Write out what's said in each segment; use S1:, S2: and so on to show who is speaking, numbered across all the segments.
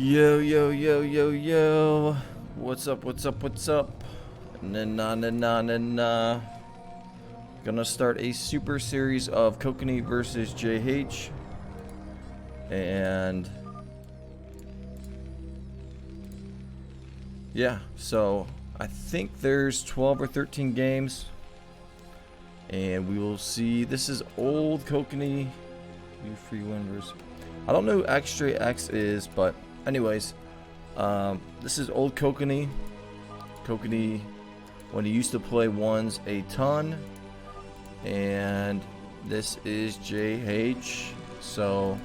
S1: Yo, yo, yo, yo, yo. What's up, what's up, what's up? Nah. Gonna start a super series of KOKANEE versus JH. And yeah, so I think there's 12 or 13 games. And we will see. This is old KOKANEE. You free winners. I don't know who X is, but anyways, this is old KOKANEE. KOKANEE when he used to play ones a ton. And this is JH. So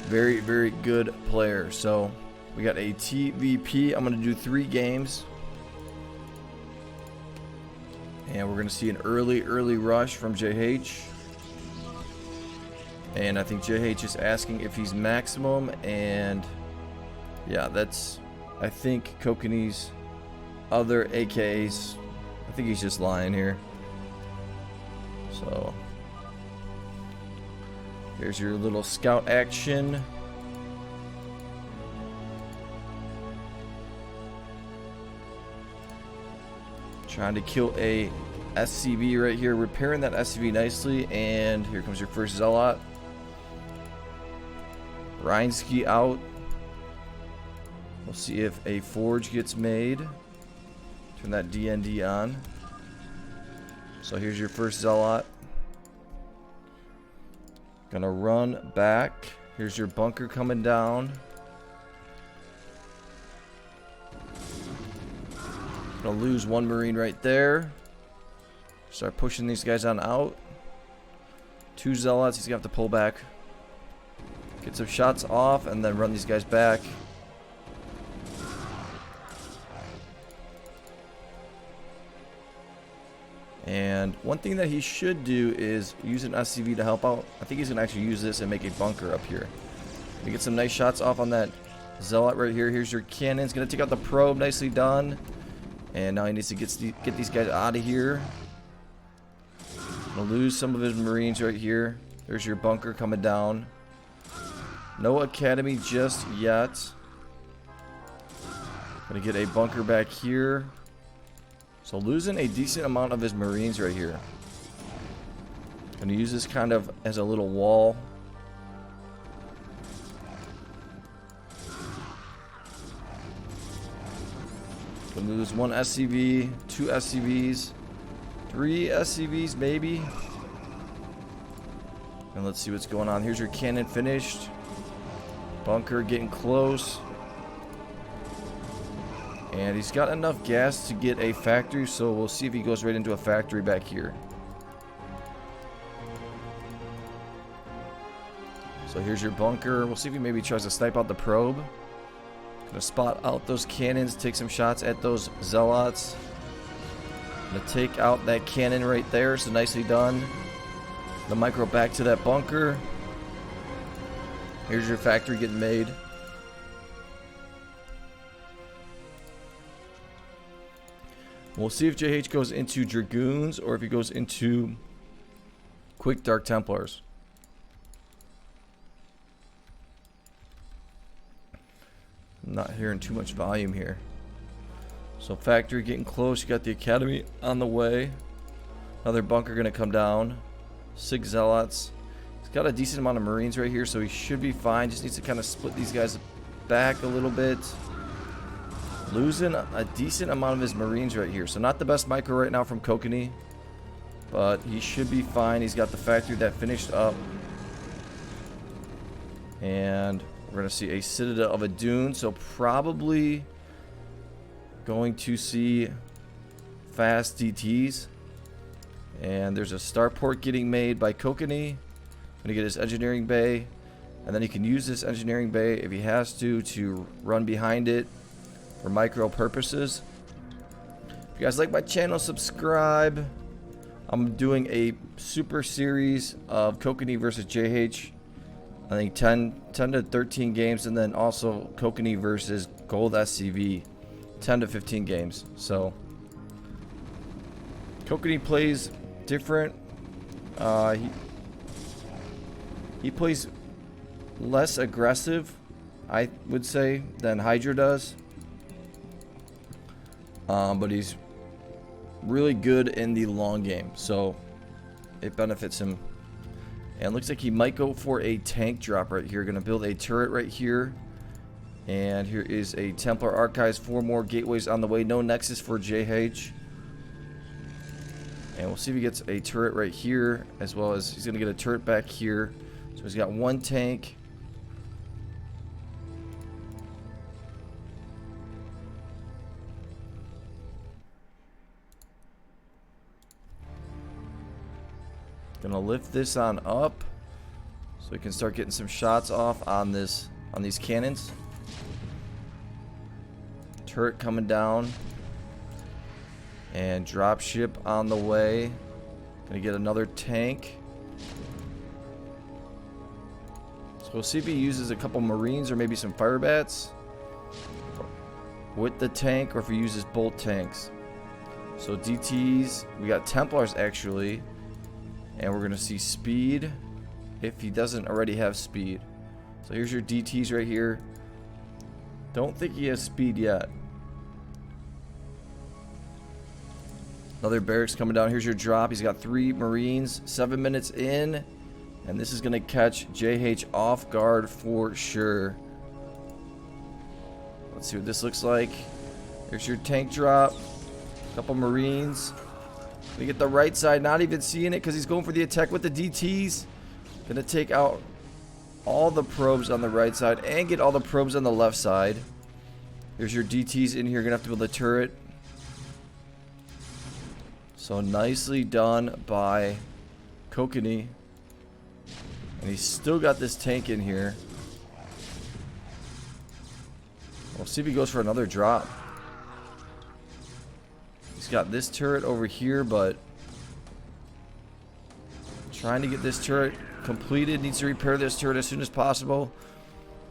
S1: very, very good player. So we got a TVP. I'm gonna do 3 games. And we're gonna see an early rush from JH. And I think JH is asking if he's maximum, and yeah, that's, I think, KOKANEE's other AKs. I think he's just lying here. So here's your little scout action. Trying to kill a SCV right here, repairing that SCV nicely, and here comes your first Zealot. Rhineski out. We'll see if a forge gets made. Turn that DND on. So here's your first Zealot. Gonna run back. Here's your bunker coming down. Gonna lose 1 Marine right there. Start pushing these guys on out. 2 Zealots, he's gonna have to pull back. Get some shots off and then run these guys back. And one thing that he should do is use an SCV to help out. I think he's gonna actually use this and make a bunker up here. We get some nice shots off on that Zealot right here. Here's your cannons. Gonna take out the probe. Nicely done. And now he needs to get these guys out of here. Gonna lose some of his Marines right here. There's your bunker coming down. No academy just yet. Gonna get a bunker back here. So losing a decent amount of his Marines right here. Gonna use this kind of as a little wall. Gonna lose 1 SCV, 2 SCVs, 3 SCVs maybe. And let's see what's going on. Here's your cannon finished. Bunker getting close. And he's got enough gas to get a factory, so we'll see if he goes right into a factory back here. So here's your bunker. We'll see if he maybe tries to snipe out the probe. Gonna spot out those cannons, take some shots at those Zealots. Gonna take out that cannon right there, so nicely done. The micro back to that bunker. Here's your factory getting made. We'll see if JH goes into Dragoons or if he goes into Quick Dark Templars. I'm not hearing too much volume here. So factory getting close. You got the academy on the way. Another bunker gonna come down. 6 Zealots. Got a decent amount of Marines right here, so he should be fine. Just needs to kind of split these guys back a little bit. Losing a decent amount of his Marines right here. So not the best micro right now from KOKANEE, but he should be fine. He's got the factory that finished up. And we're going to see a Citadel of a Dune. So probably going to see fast DTs. And there's a starport getting made by KOKANEE. Gonna get his engineering bay, and then he can use this engineering bay if he has to run behind it for micro purposes. If you guys like my channel, subscribe. I'm doing a super series of KOKANEE versus JH. I think 10 to 13 games, and then also KOKANEE versus Gold SCV, 10 to 15 games. So KOKANEE plays different. He plays less aggressive I would say, than Hydra does. But he's really good in the long game, so it benefits him. And looks like he might go for a tank drop right here. Gonna build a turret right here. And here is a Templar Archives. 4 more gateways on the way. No Nexus for JH. And we'll see if he gets a turret right here, as well as he's gonna get a turret back here. So he's got 1 tank. Gonna lift this on up so we can start getting some shots off on these cannons. Turret coming down. And dropship on the way. Gonna get another tank. So we'll see if he uses a couple Marines or maybe some fire bats with the tank, or if he uses bolt tanks. So DTs, we got Templars actually. And we're gonna see speed if he doesn't already have speed. So here's your DTs right here. Don't think he has speed yet. Another barracks coming down. Here's your drop. He's got 3 Marines. 7 minutes in. And this is gonna catch JH off guard for sure. Let's see what this looks like. Here's your tank drop. Couple Marines. We get the right side, not even seeing it because he's going for the attack with the DTs. Gonna take out all the probes on the right side and get all the probes on the left side. Here's your DTs in here. Gonna have to build a turret. So nicely done by KOKANEE. And he's still got this tank in here. We'll see if he goes for another drop. He's got this turret over here, but trying to get this turret completed. Needs to repair this turret as soon as possible.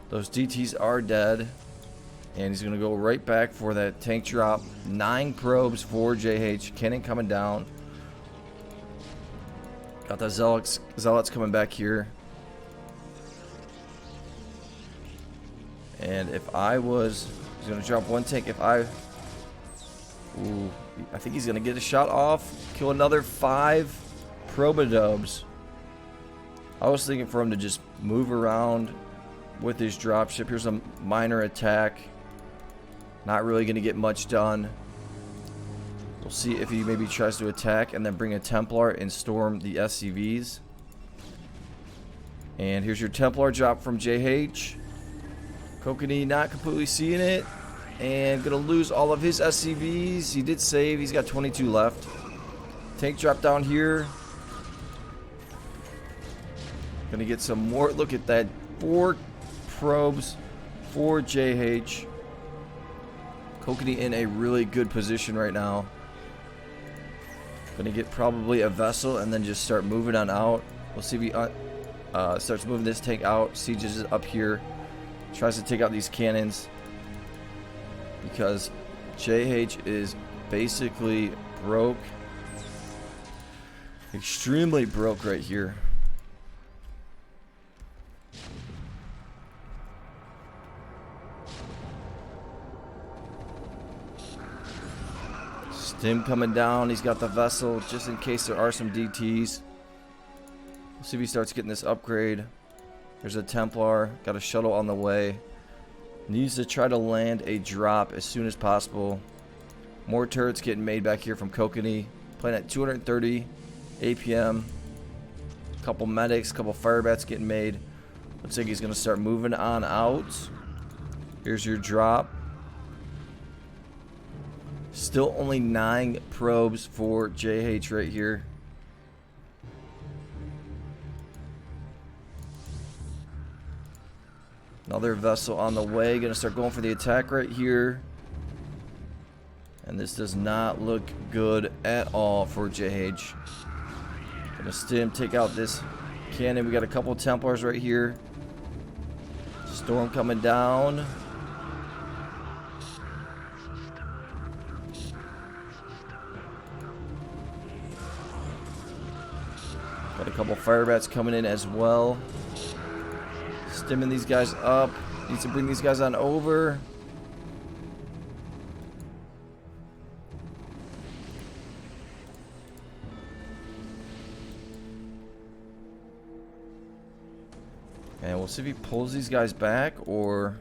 S1: Those DTs are dead. And he's going to go right back for that tank drop. 9 probes for JH. Cannon coming down. Got the zealots coming back here. And if I was... He's going to drop 1 tank. If I... Ooh, I think he's going to get a shot off. Kill another 5 probodubs. I was thinking for him to just move around with his dropship. Here's a minor attack. Not really going to get much done. We'll see if he maybe tries to attack and then bring a Templar and storm the SCVs. And here's your Templar drop from JH. KOKANEE not completely seeing it. And going to lose all of his SCVs. He did save. He's got 22 left. Tank drop down here. Going to get some more. Look at that. 4 probes for JH. KOKANEE in a really good position right now. Gonna get probably a vessel and then just start moving on out. We'll see if he starts moving this tank out. Sieges up here. Tries to take out these cannons. Because JH is basically broke. Extremely broke right here. Stim coming down. He's got the vessel just in case there are some DTs. We'll see if he starts getting this upgrade. There's a Templar. Got a shuttle on the way. Needs to try to land a drop as soon as possible. More turrets getting made back here from KOKANEE. Playing at 230 APM. Couple medics, couple fire bats getting made. Looks like he's going to start moving on out. Here's your drop. Still only 9 probes for JH right here. Another vessel on the way. Gonna start going for the attack right here. And this does not look good at all for JH. Gonna stim, take out this cannon. We got a couple Templars right here. Storm coming down. Got a couple fire bats coming in as well. Stimming these guys up. Needs to bring these guys on over. And we'll see if he pulls these guys back, or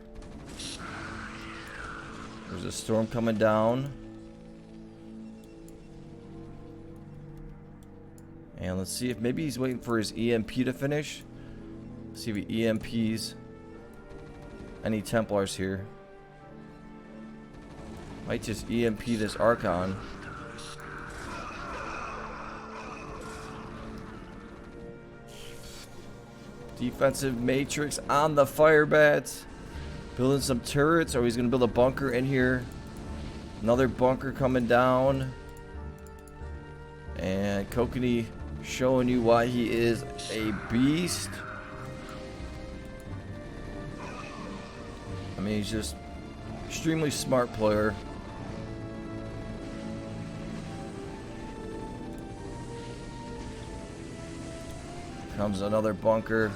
S1: there's a storm coming down. And let's see if maybe he's waiting for his EMP to finish. See if he EMPs any Templars here. Might just EMP this Archon. Defensive matrix on the fire bats. Building some turrets, or he's gonna build a bunker in here. Another bunker coming down. And KOKANEE showing you why he is a beast. I mean, he's just extremely smart player. Comes another bunker.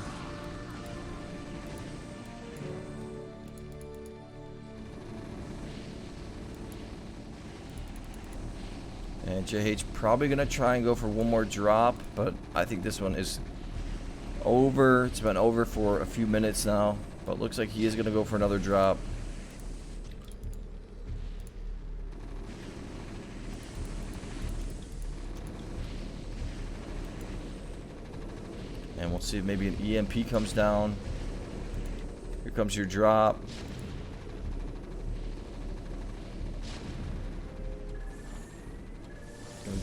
S1: And JH probably gonna try and go for one more drop, but I think this one is over. It's been over for a few minutes now, but looks like he is gonna go for another drop. And we'll see if maybe an EMP comes down. Here comes your drop.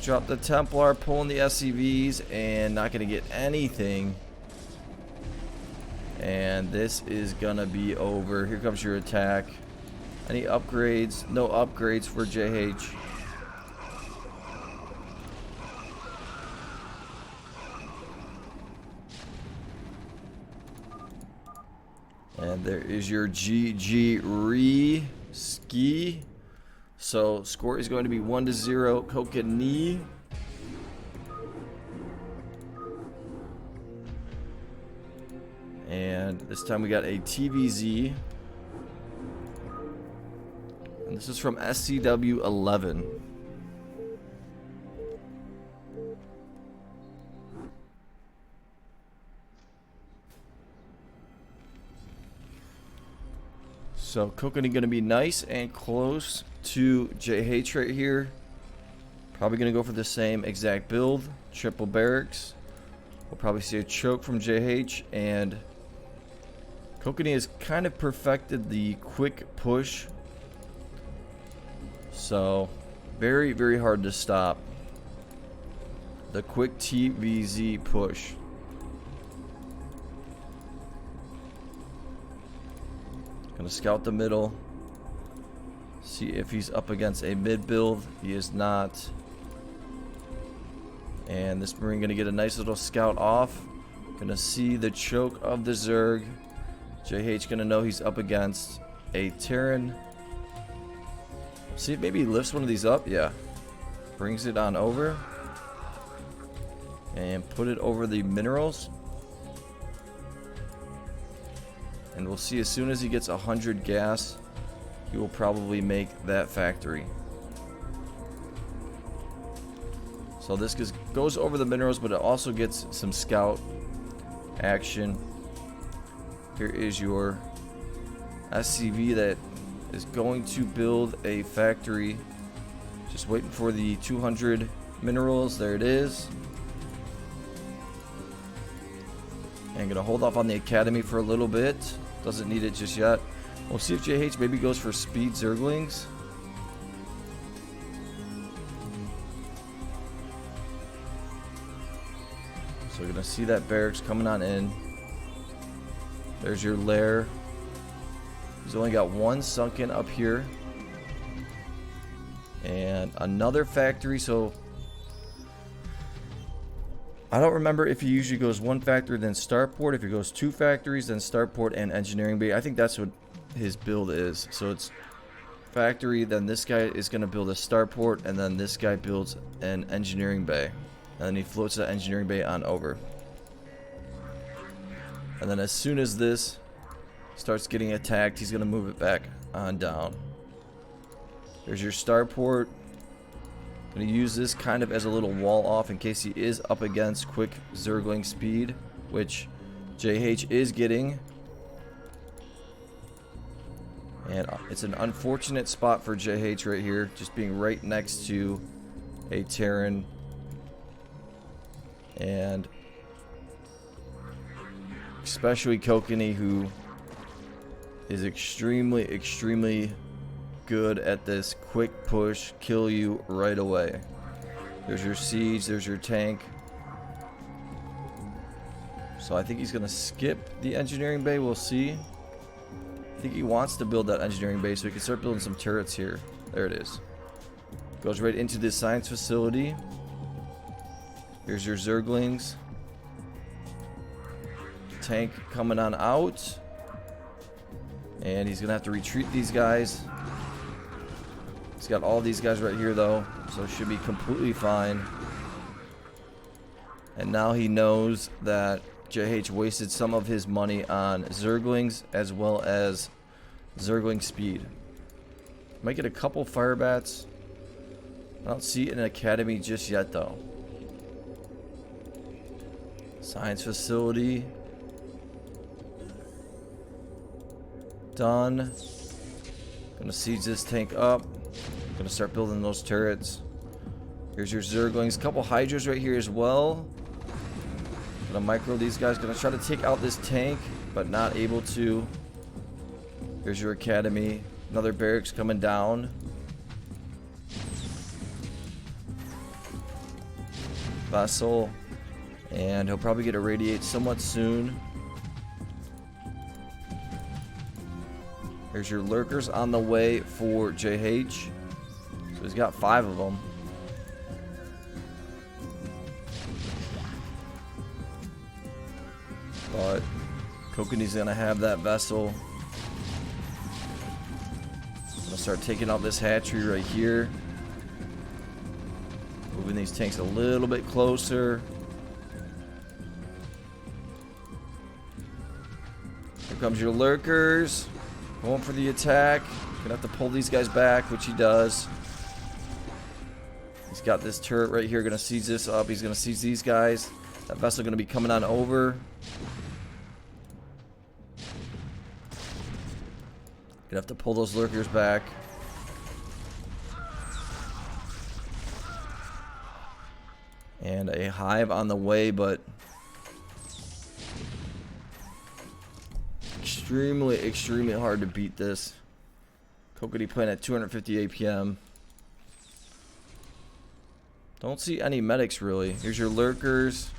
S1: Drop the Templar, pulling the SCVs, and not going to get anything. And this is going to be over. Here comes your attack. Any upgrades? No upgrades for JH. And there is your GG ski. So score is going to be 1-0 KOKANEE. And this time we got a TVZ. And this is from SCW 11. So KOKANEE going to be nice and close to JH right here. Probably going to go for the same exact build. Triple barracks. We'll probably see a choke from JH. And KOKANEE has kind of perfected the quick push. So very, very hard to stop. The quick TVZ push. Gonna scout the middle. See if he's up against a mid build. He is not. And this Marine gonna get a nice little scout off. Gonna see the choke of the Zerg. JH gonna know he's up against a Terran. See if maybe he lifts one of these up. Yeah. Brings it on over. And put it over the minerals. And we'll see as soon as he gets 100 gas, he will probably make that factory. So this goes over the minerals, but it also gets some scout action. Here is your SCV that is going to build a factory. Just waiting for the 200 minerals. There it is. And gonna hold off on the academy for a little bit. Doesn't need it just yet. We'll see if JH maybe goes for speed Zerglings. So we're gonna see that barracks coming on in. There's your lair. He's only got one sunken up here. And another factory, so I don't remember if he usually goes one factory then starport. If he goes two factories then starport and engineering bay. I think that's what his build is. So it's factory, then this guy is going to build a starport, and then this guy builds an engineering bay. And then he floats the engineering bay on over. And then as soon as this starts getting attacked, he's going to move it back on down. There's your starport. Going to use this kind of as a little wall off in case he is up against quick Zergling speed, which JH is getting. And it's an unfortunate spot for JH right here, just being right next to a Terran. And especially KOKANEE, who is extremely good at this quick push, kill you right away. There's your siege, there's your tank. So I think he's gonna skip the engineering bay, we'll see. I think he wants to build that engineering base so he can start building some turrets here. There it is. Goes right into this science facility. Here's your Zerglings. Tank coming on out. And he's going to have to retreat these guys. He's got all these guys right here though, so it should be completely fine. And now he knows that JH wasted some of his money on Zerglings as well as Zergling speed. Might get a couple fire bats. I don't see an academy just yet though. Science facility. Done. Gonna siege this tank up. Gonna start building those turrets. Here's your Zerglings. Couple Hydras right here as well. Gonna micro these guys. Gonna try to take out this tank, but not able to. Here's your academy. Another barracks coming down. Vessel. And he'll probably get irradiate somewhat soon. Here's your lurkers on the way for JH. So he's got 5 of them. But KOKANEE's gonna have that vessel. Gonna start taking out this hatchery right here. Moving these tanks a little bit closer. Here comes your lurkers. Going for the attack. Gonna have to pull these guys back, which he does. He's got this turret right here. Gonna siege this up. He's gonna siege these guys. That vessel gonna be coming on over. Gonna have to pull those lurkers back. And a hive on the way, but extremely hard to beat this. KOKANEE playing at 250 APM. Don't see any medics really. Here's your lurkers.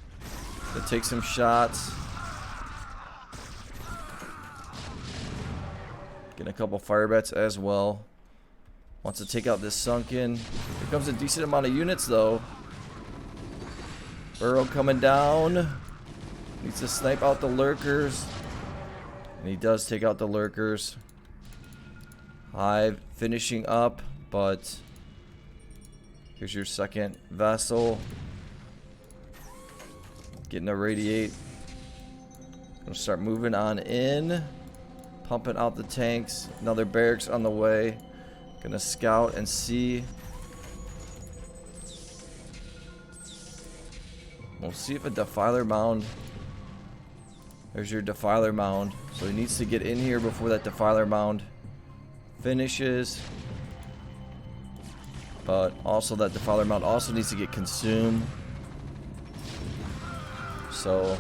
S1: Gonna take some shots. Getting a couple fire bats as well. Wants to take out this sunken. Here comes a decent amount of units though. Burrow coming down. Needs to snipe out the lurkers. And he does take out the lurkers. Hive finishing up, but here's your second vessel. Getting a radiate. Gonna start moving on in. Pumping out the tanks. Another barracks on the way. Gonna scout and see. We'll see if a defiler mound. There's your defiler mound. So he needs to get in here before that defiler mound finishes. But also that defiler mound also needs to get consumed. So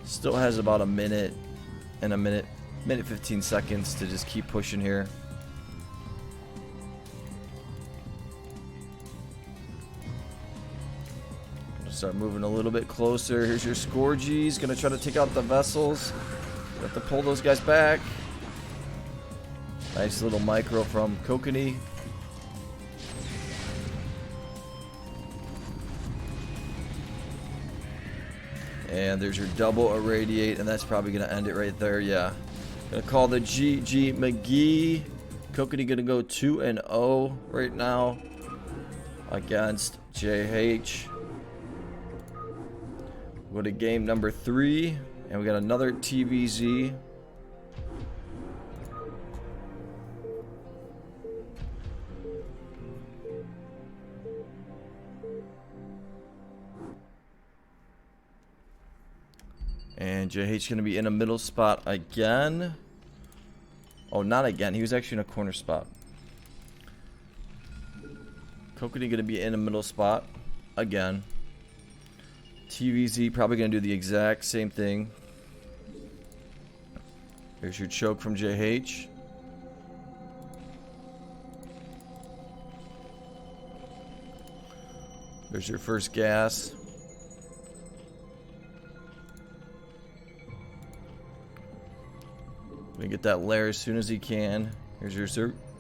S1: still has about a minute and minute 15 seconds to just keep pushing here. Start moving a little bit closer. Here's your Scourgies. Gonna try to take out the vessels. Have to pull those guys back. Nice little micro from KOKANEE. And there's your double irradiate, and that's probably gonna end it right there. Yeah. Gonna call the GG McGee. KOKANEE gonna go 2-0 right now against JH. Go to game number 3, and we got another TVZ. And JH going to be in a middle spot again. Oh, not again. He was actually in a corner spot. KOKANEE going to be in a middle spot again. TVZ probably going to do the exact same thing. Here's your choke from JH. There's your first gas. Gonna get that lair as soon as he can. Here's your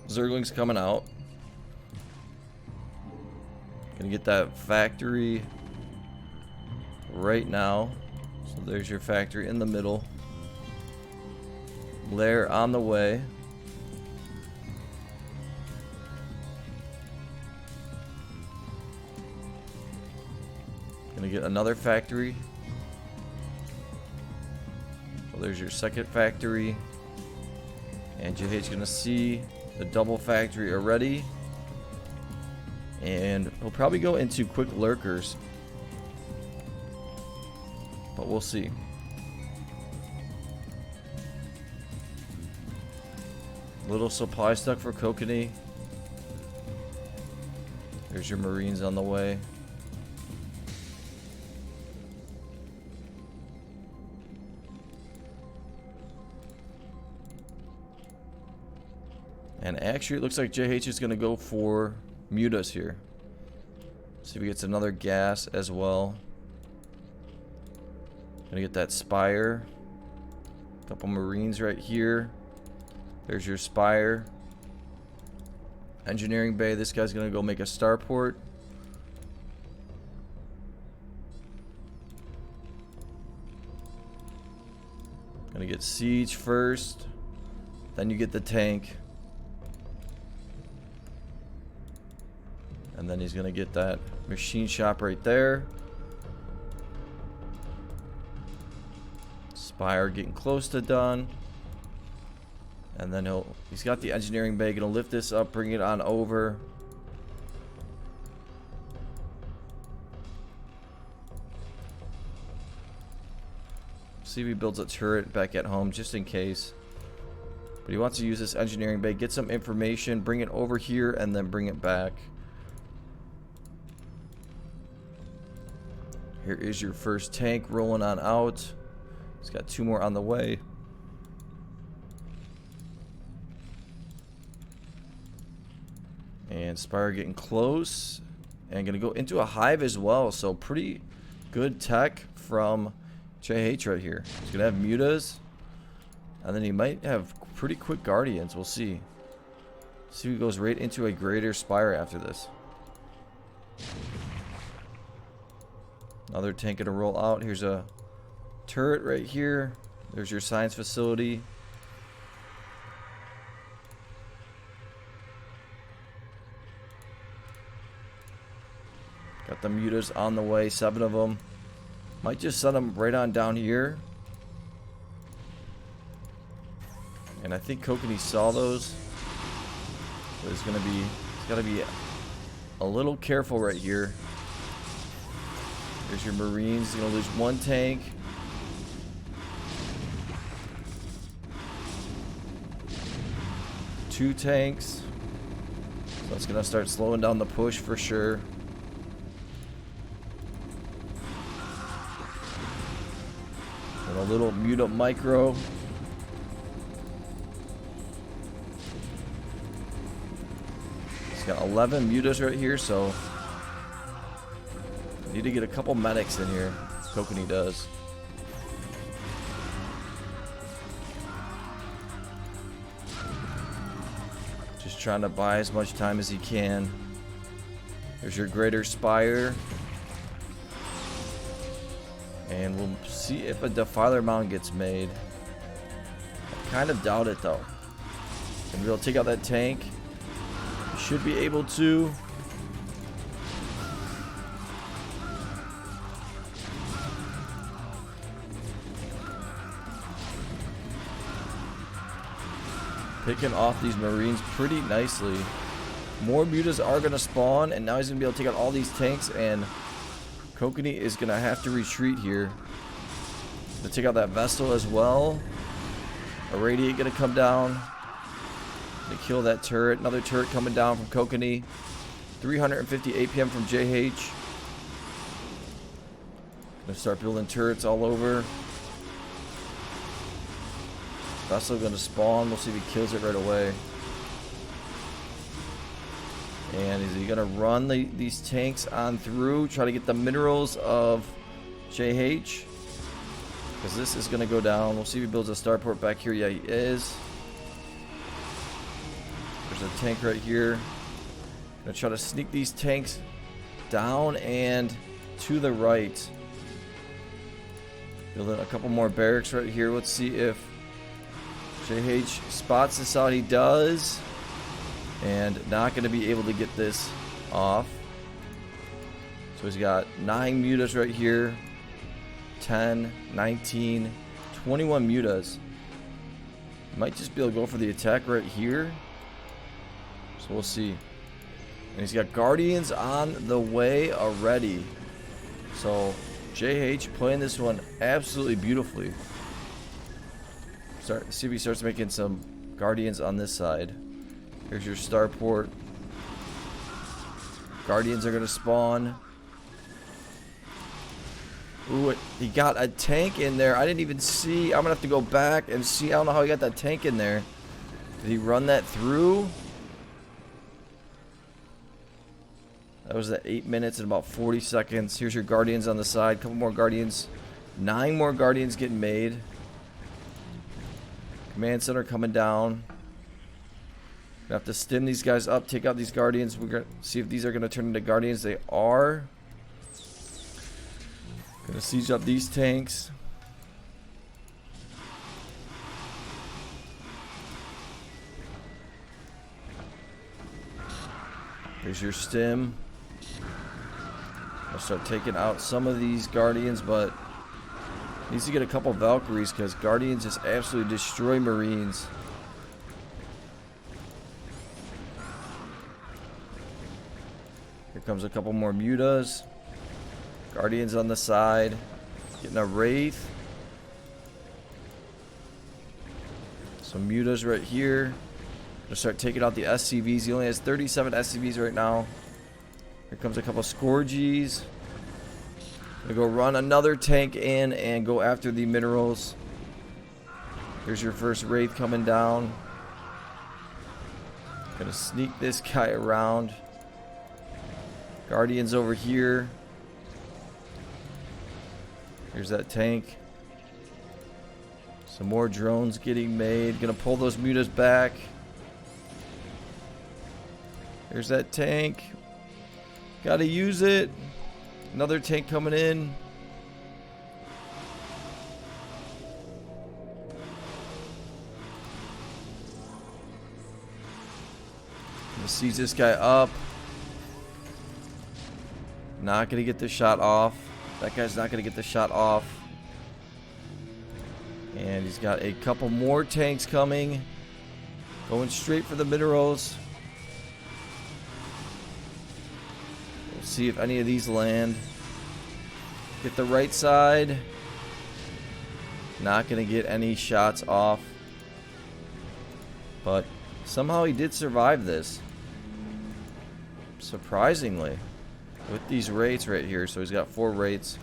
S1: Zerglings coming out. Gonna get that factory right now. So there's your factory in the middle. Lair on the way. Gonna get another factory. So there's your second factory. And JH gonna see the double factory already. And he'll probably go into quick lurkers. But we'll see. Little supply stuck for KOKANEE. There's your Marines on the way. And actually it looks like JH is going to go for Mutas here. See if he gets another gas as well. Gonna get that Spire. Couple Marines right here. There's your Spire. Engineering Bay. This guy's gonna go make a starport. Gonna get Siege first. Then you get the tank. And then he's gonna get that machine shop right there. Spire getting close to done. And then he's got the engineering bay, gonna lift this up, bring it on over. See if he builds a turret back at home just in case. But he wants to use this engineering bay, get some information, bring it over here, and then bring it back. Here is your first tank rolling on out. He's got 2 more on the way. And Spire getting close. And gonna go into a hive as well. So pretty good tech from JH right here. He's gonna have mutas. And then he might have pretty quick guardians. We'll see. See if he goes right into a greater Spire after this. Another tank gonna roll out. Here's a turret right here. There's your science facility. Got the mutas on the way, 7 of them. Might just send them right on down here. And I think KOKANEE saw those. So he's gotta be a little careful right here. There's your Marines. He's gonna lose 1 tank. Two tanks. So it's gonna start slowing down the push for sure. And a little muta micro. He's got 11 mutas right here, so need to get a couple medics in here. KOKANEE does. Just trying to buy as much time as he can. There's your greater Spire. And we'll see if a Defiler Mound gets made. I kind of doubt it though. And we'll take out that tank. Should be able to. Picking off these Marines pretty nicely. More mutas are going to spawn, and now he's going to be able to take out all these tanks, and KOKANEE is going to have to retreat here. Gonna take out that vessel as well. Irradiate gonna come down. Gonna kill that turret. Another turret coming down from KOKANEE. 350 APM from JH. Gonna start building turrets all over. Vessel gonna spawn. We'll see if he kills it right away. And is he gonna run these tanks on through, try to get the minerals of JH? Because this is gonna go down. We'll see if he builds a starport back here. Yeah, he is. There's a tank right here. Gonna try to sneak these tanks down and to the right. Building a couple more barracks right here. Let's see if JH spots this out. He does. And not going to be able to get this off. So he's got 9 mutas right here. 10, 19, 21 mutas. Might just be able to go for the attack right here. So we'll see. And he's got Guardians on the way already. So JH playing this one absolutely beautifully. See if he starts making some Guardians on this side. Here's your starport. Guardians are going to spawn. Ooh, he got a tank in there. I didn't even see. I'm going to have to go back and see. I don't know how he got that tank in there. Did he run that through? That was at 8 minutes and about 40 seconds. Here's your Guardians on the side. Couple more Guardians. 9 more Guardians getting made. Command center coming down. Gonna have to stim these guys up, take out these Guardians. We're gonna see if these are gonna turn into Guardians. They are. Gonna siege up these tanks. Here's your stim. I'll start taking out some of these Guardians, but needs to get a couple Valkyries because Guardians just absolutely destroy Marines. Here comes a couple more mutas. Guardians on the side. Getting a Wraith. Some mutas right here. Gonna start taking out the SCVs. He only has 37 SCVs right now. Here comes a couple Scourges. Gonna go run another tank in and go after the minerals. Here's your first Wraith coming down. Gonna sneak this guy around. Guardians over here. Here's that tank. Some more drones getting made. Gonna pull those mutas back. There's that tank. Gotta use it. Another tank coming in. Gonna seize this guy up. Not gonna get the shot off. That guy's not gonna get the shot off. And he's got a couple more tanks coming. Going straight for the minerals. We'll see if any of these land. Get the right side. Not gonna get any shots off. But somehow he did survive this. Surprisingly. With these rates right here. So he's got 4 rates.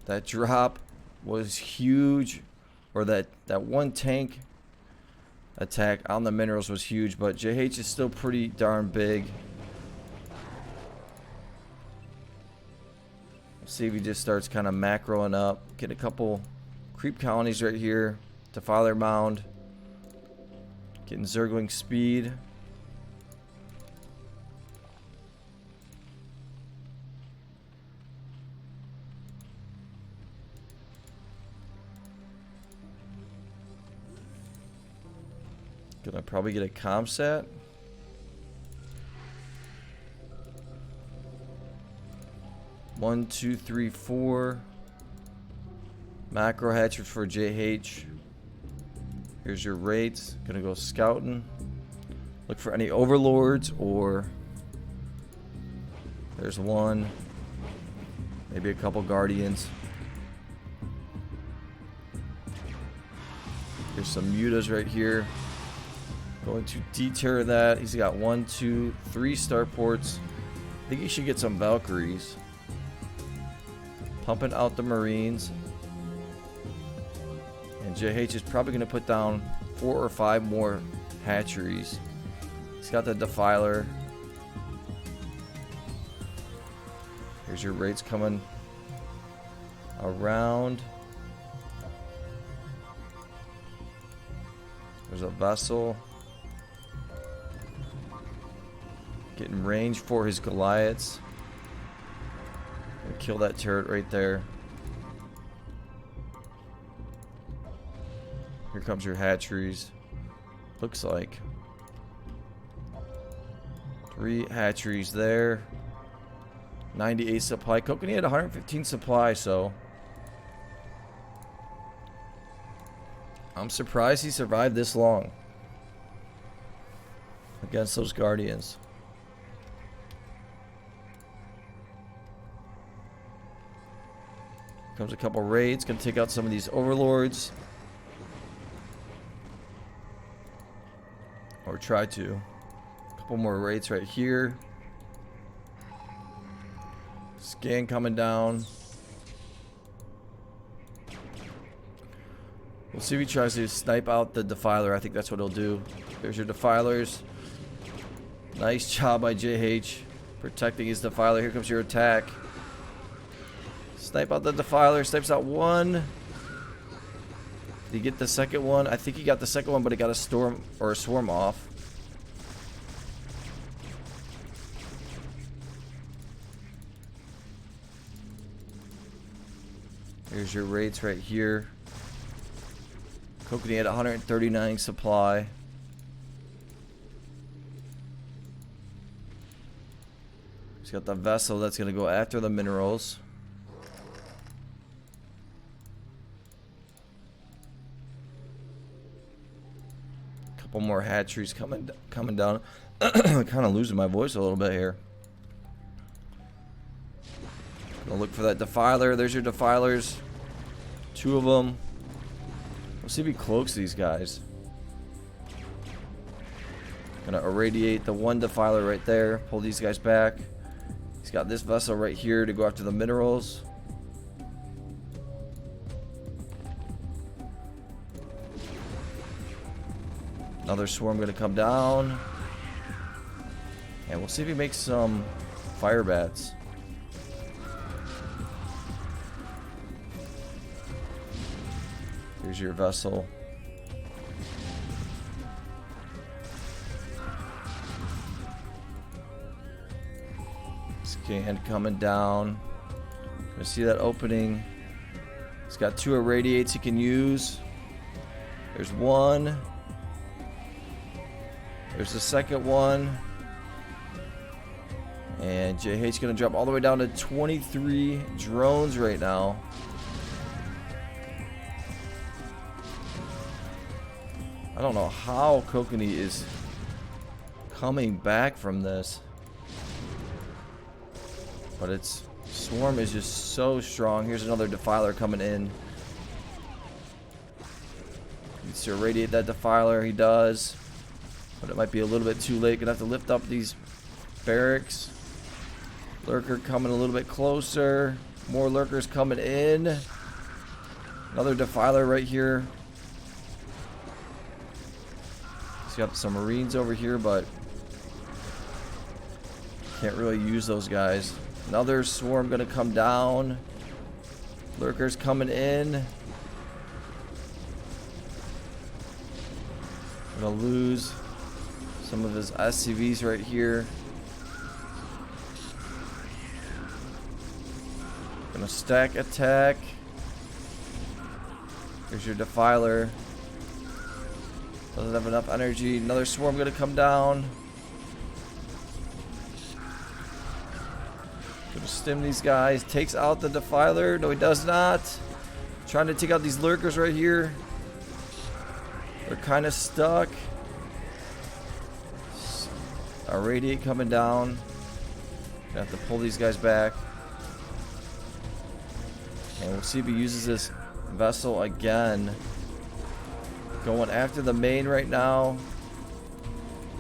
S1: That drop was huge. Or that one tank attack on the minerals was huge. But JH is still pretty darn big. Let's see if he just starts kind of macroing up. Get a couple creep colonies right here. Defiler mound. Getting Zergling speed. Gonna probably get a ComSat. One, two, three, 4. Macro hatchers for JH. Here's your rates. Gonna go scouting. Look for any overlords or there's one. Maybe a couple Guardians. There's some mutas right here. Going to deter that. He's got 1, 2, 3 starports. I think he should get some Valkyries. Pumping out the Marines. And JH is probably going to put down 4 or 5 more hatcheries. He's got the Defiler. Here's your raids coming around. There's a vessel. Getting range for his Goliaths. Gonna kill that turret right there. Here comes your hatcheries. Looks like 3 hatcheries there. 98 supply. KOKANEE had 115 supply, so I'm surprised he survived this long against those Guardians. Comes a couple raids. Gonna take out some of these overlords. Or try to. A couple more raids right here. Scan coming down. We'll see if he tries to snipe out the Defiler. I think that's what he'll do. There's your Defilers. Nice job by JH. Protecting his Defiler. Here comes your attack. Snipe out the Defiler. Snipes out one. Did he get the second one? I think he got the second one, but he got a storm or a swarm off. Here's your rates right here. KOKANEE had 139 supply. He's got the vessel that's going to go after the minerals. Couple more hatcheries coming down. Kind of losing my voice a little bit here. Gonna look for that Defiler. There's your Defilers. 2 of them. We'll see if he cloaks these guys. Gonna irradiate the 1 Defiler right there. Pull these guys back. He's got this vessel right here to go after the minerals. Another swarm gonna come down. And we'll see if he makes some fire bats. Here's your vessel. Scan coming down. Gonna see that opening. He's got 2 irradiates he can use. There's 1. There's the second one. And JH gonna drop all the way down to 23 drones right now. I don't know how KOKANEE is coming back from this. But its swarm is just so strong. Here's another Defiler coming in. Needs to irradiate that Defiler. He does. But it might be a little bit too late. Gonna have to lift up these barracks. Lurker coming a little bit closer. More lurkers coming in. Another Defiler right here. He's got some Marines over here, but can't really use those guys. Another swarm gonna come down. Lurkers coming in. Gonna lose some of his SCVs right here. Gonna stack attack. Here's your Defiler. Doesn't have enough energy. Another swarm gonna come down. Gonna stim these guys. Takes out the Defiler. No, he does not. Trying to take out these lurkers right here. They're kind of stuck. Our radiate coming down. Gonna have to pull these guys back. And we'll see if he uses this vessel again. Going after the main right now.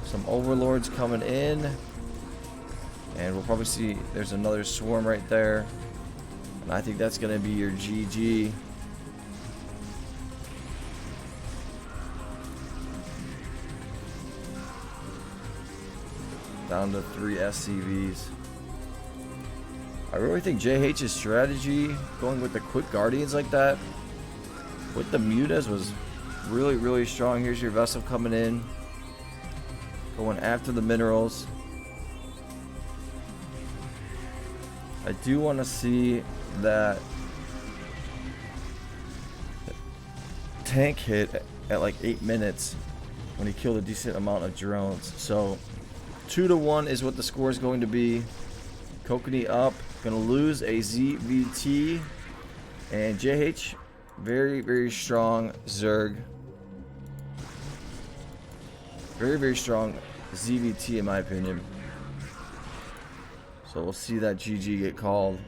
S1: Some overlords coming in. And we'll probably see there's another swarm right there. And I think that's going to be your GG. Down to 3 SCVs. I really think JH's strategy, going with the quick guardians like that, with the mutas was really, really strong. Here's your vessel coming in. Going after the minerals. I do want to see that tank hit at like 8 minutes when he killed a decent amount of drones. So 2-1 is what the score is going to be. KOKANEE up. Gonna lose a ZVT. And JH, very, very strong Zerg. Very, very strong ZVT in my opinion. So we'll see that GG get called.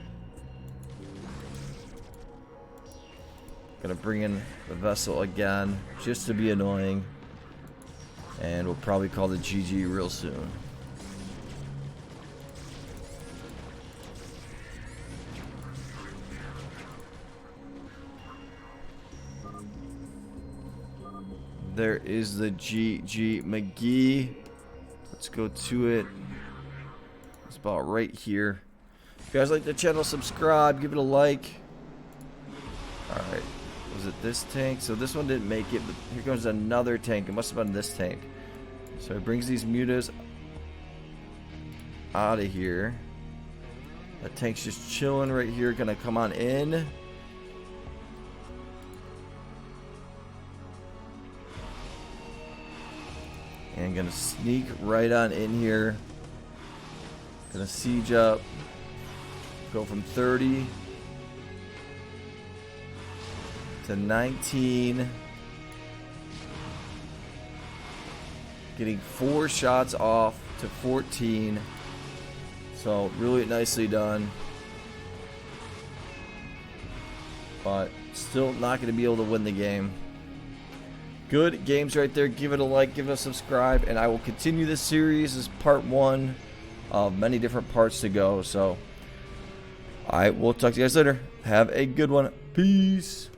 S1: Gonna bring in the vessel again just to be annoying. And we'll probably call the GG real soon. There is the GG McGee. Let's go to it. It's about right here. If you guys like the channel, subscribe, give it a like. Alright. Was it this tank? So this one didn't make it, but here goes another tank. It must have been this tank. So it brings these mutas out of here. That tank's just chilling right here. Gonna come on in. And gonna sneak right on in here. Gonna siege up. Go from 30 to 19. Getting 4 shots off to 14. So really nicely done. But still not gonna be able to win the game. Good games right there. Give it a like, give it a subscribe, and I will continue this series. This is part 1 of many different parts to go. So I will talk to you guys later. Have a good one. Peace.